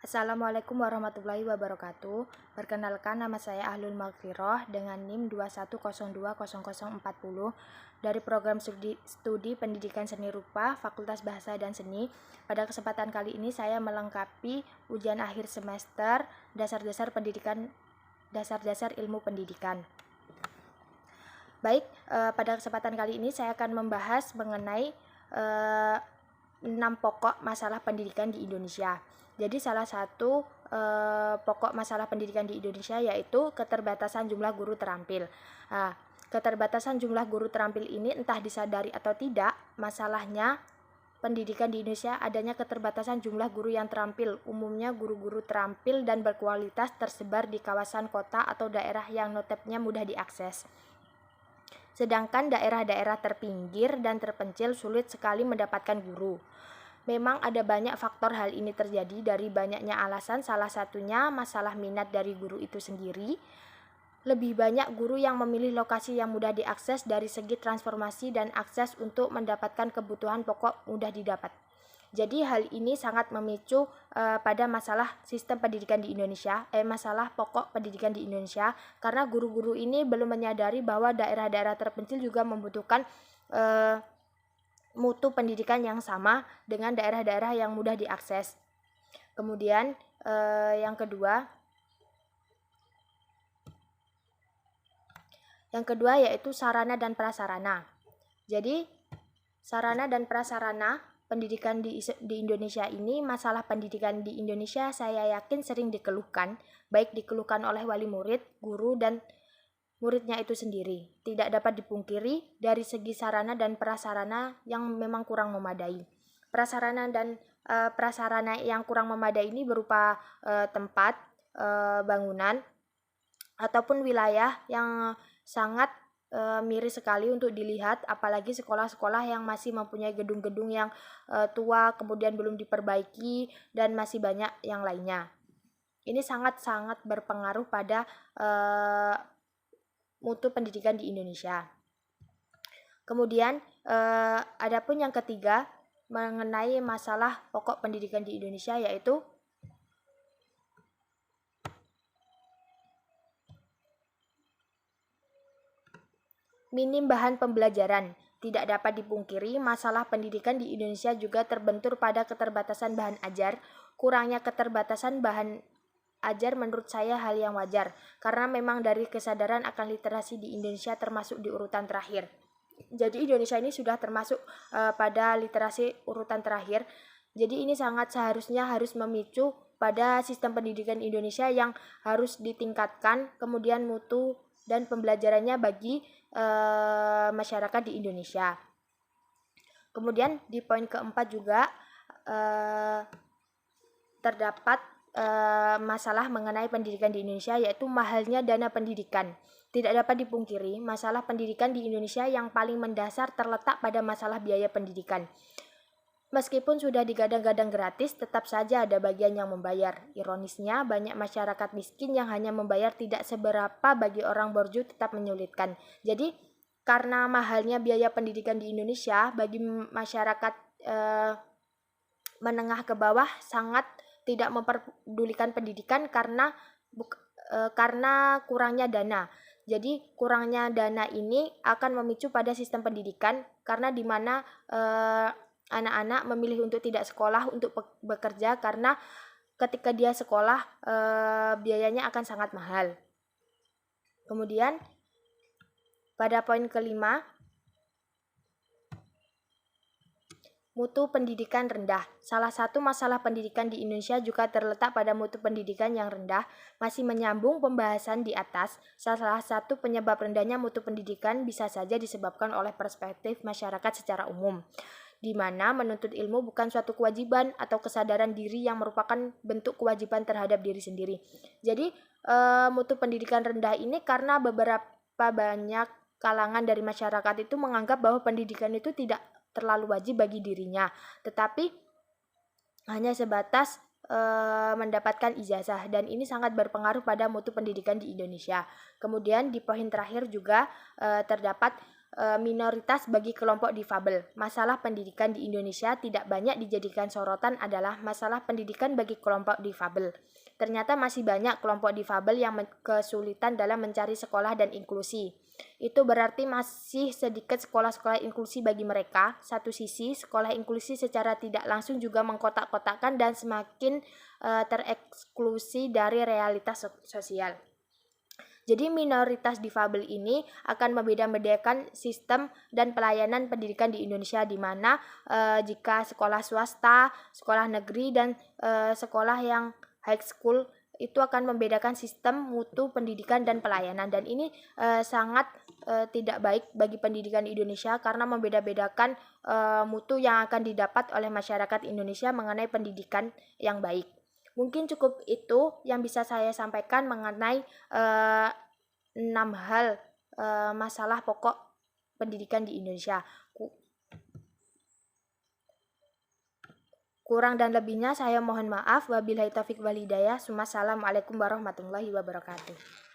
Assalamualaikum warahmatullahi wabarakatuh. Perkenalkan, nama saya Ahlul Maghfirah dengan NIM 210200040 dari program studi Pendidikan Seni Rupa Fakultas Bahasa dan Seni. Pada kesempatan kali ini saya melengkapi ujian akhir semester dasar ilmu pendidikan. Baik, pada kesempatan kali ini saya akan membahas mengenai 6 pokok masalah pendidikan di Indonesia. Jadi salah satu pokok masalah pendidikan di Indonesia yaitu keterbatasan jumlah guru terampil. Keterbatasan jumlah guru terampil ini entah disadari atau tidak, masalahnya pendidikan di Indonesia adanya keterbatasan jumlah guru yang terampil. Umumnya guru-guru terampil dan berkualitas tersebar di kawasan kota atau daerah yang notabene mudah diakses. Sedangkan daerah-daerah terpinggir dan terpencil sulit sekali mendapatkan guru. Memang ada banyak faktor hal ini terjadi dari banyaknya alasan, salah satunya masalah minat dari guru itu sendiri. Lebih banyak guru yang memilih lokasi yang mudah diakses dari segi transformasi dan akses untuk mendapatkan kebutuhan pokok mudah didapat. Jadi hal ini sangat memicu pada masalah sistem pendidikan di Indonesia, masalah pokok pendidikan di Indonesia, karena guru-guru ini belum menyadari bahwa daerah-daerah terpencil juga membutuhkan mutu pendidikan yang sama dengan daerah-daerah yang mudah diakses. Kemudian yang kedua yaitu sarana dan prasarana. Jadi sarana dan prasarana pendidikan di Indonesia ini, masalah pendidikan di Indonesia saya yakin sering dikeluhkan, baik dikeluhkan oleh wali murid, guru, dan muridnya itu sendiri. Tidak dapat dipungkiri dari segi sarana dan prasarana yang memang kurang memadai. Prasarana dan prasarana yang kurang memadai ini berupa tempat, bangunan, ataupun wilayah yang sangat miris sekali untuk dilihat, apalagi sekolah-sekolah yang masih mempunyai gedung-gedung yang tua, kemudian belum diperbaiki, dan masih banyak yang lainnya. Ini sangat-sangat berpengaruh pada mutu pendidikan di Indonesia. Kemudian adapun yang ketiga mengenai masalah pokok pendidikan di Indonesia yaitu minim bahan pembelajaran. Tidak dapat dipungkiri, masalah pendidikan di Indonesia juga terbentur pada keterbatasan bahan ajar. Kurangnya keterbatasan bahan ajar menurut saya hal yang wajar, karena memang dari kesadaran akan literasi di Indonesia termasuk di urutan terakhir. Jadi Indonesia ini sudah termasuk pada literasi urutan terakhir. Jadi ini seharusnya harus memicu pada sistem pendidikan Indonesia yang harus ditingkatkan, kemudian mutu dan pembelajarannya bagi masyarakat di Indonesia. Kemudian di poin keempat juga terdapat masalah mengenai pendidikan di Indonesia yaitu mahalnya dana pendidikan. Tidak dapat dipungkiri, masalah pendidikan di Indonesia yang paling mendasar terletak pada masalah biaya pendidikan. Meskipun sudah digadang-gadang gratis, tetap saja ada bagian yang membayar. Ironisnya, banyak masyarakat miskin yang hanya membayar tidak seberapa bagi orang borju tetap menyulitkan. Jadi, karena mahalnya biaya pendidikan di Indonesia, bagi masyarakat menengah ke bawah sangat tidak memperdulikan pendidikan karena kurangnya dana. Jadi kurangnya dana ini akan memicu pada sistem pendidikan, karena di mana anak-anak memilih untuk tidak sekolah, untuk bekerja, karena ketika dia sekolah biayanya akan sangat mahal. Kemudian pada poin kelima, mutu pendidikan rendah. Salah satu masalah pendidikan di Indonesia juga terletak pada mutu pendidikan yang rendah. Masih menyambung pembahasan di atas, salah satu penyebab rendahnya mutu pendidikan bisa saja disebabkan oleh perspektif masyarakat secara umum, di mana menuntut ilmu bukan suatu kewajiban atau kesadaran diri yang merupakan bentuk kewajiban terhadap diri sendiri. Jadi mutu pendidikan rendah ini karena beberapa banyak kalangan dari masyarakat itu menganggap bahwa pendidikan itu tidak terlalu wajib bagi dirinya, tetapi hanya sebatas mendapatkan ijazah, dan ini sangat berpengaruh pada mutu pendidikan di Indonesia. Kemudian di poin terakhir juga terdapat minoritas bagi kelompok difabel. Masalah pendidikan di Indonesia tidak banyak dijadikan sorotan adalah masalah pendidikan bagi kelompok difabel. Ternyata masih banyak kelompok difabel yang kesulitan dalam mencari sekolah dan inklusi. Itu berarti masih sedikit sekolah-sekolah inklusi bagi mereka. Satu sisi, sekolah inklusi secara tidak langsung juga mengkotak-kotakkan dan semakin tereksklusi dari realitas sosial. Jadi minoritas difabel ini akan membeda-bedakan sistem dan pelayanan pendidikan di Indonesia, di mana jika sekolah swasta, sekolah negeri, dan sekolah yang high school itu akan membedakan sistem, mutu pendidikan dan pelayanan, dan ini sangat tidak baik bagi pendidikan di Indonesia karena membeda-bedakan mutu yang akan didapat oleh masyarakat Indonesia mengenai pendidikan yang baik. Mungkin cukup itu yang bisa saya sampaikan mengenai 6 hal masalah pokok pendidikan di Indonesia. Kurang dan lebihnya saya mohon maaf. Wabillahi taufiq wal hidayah. Assalamualaikum warahmatullahi wabarakatuh.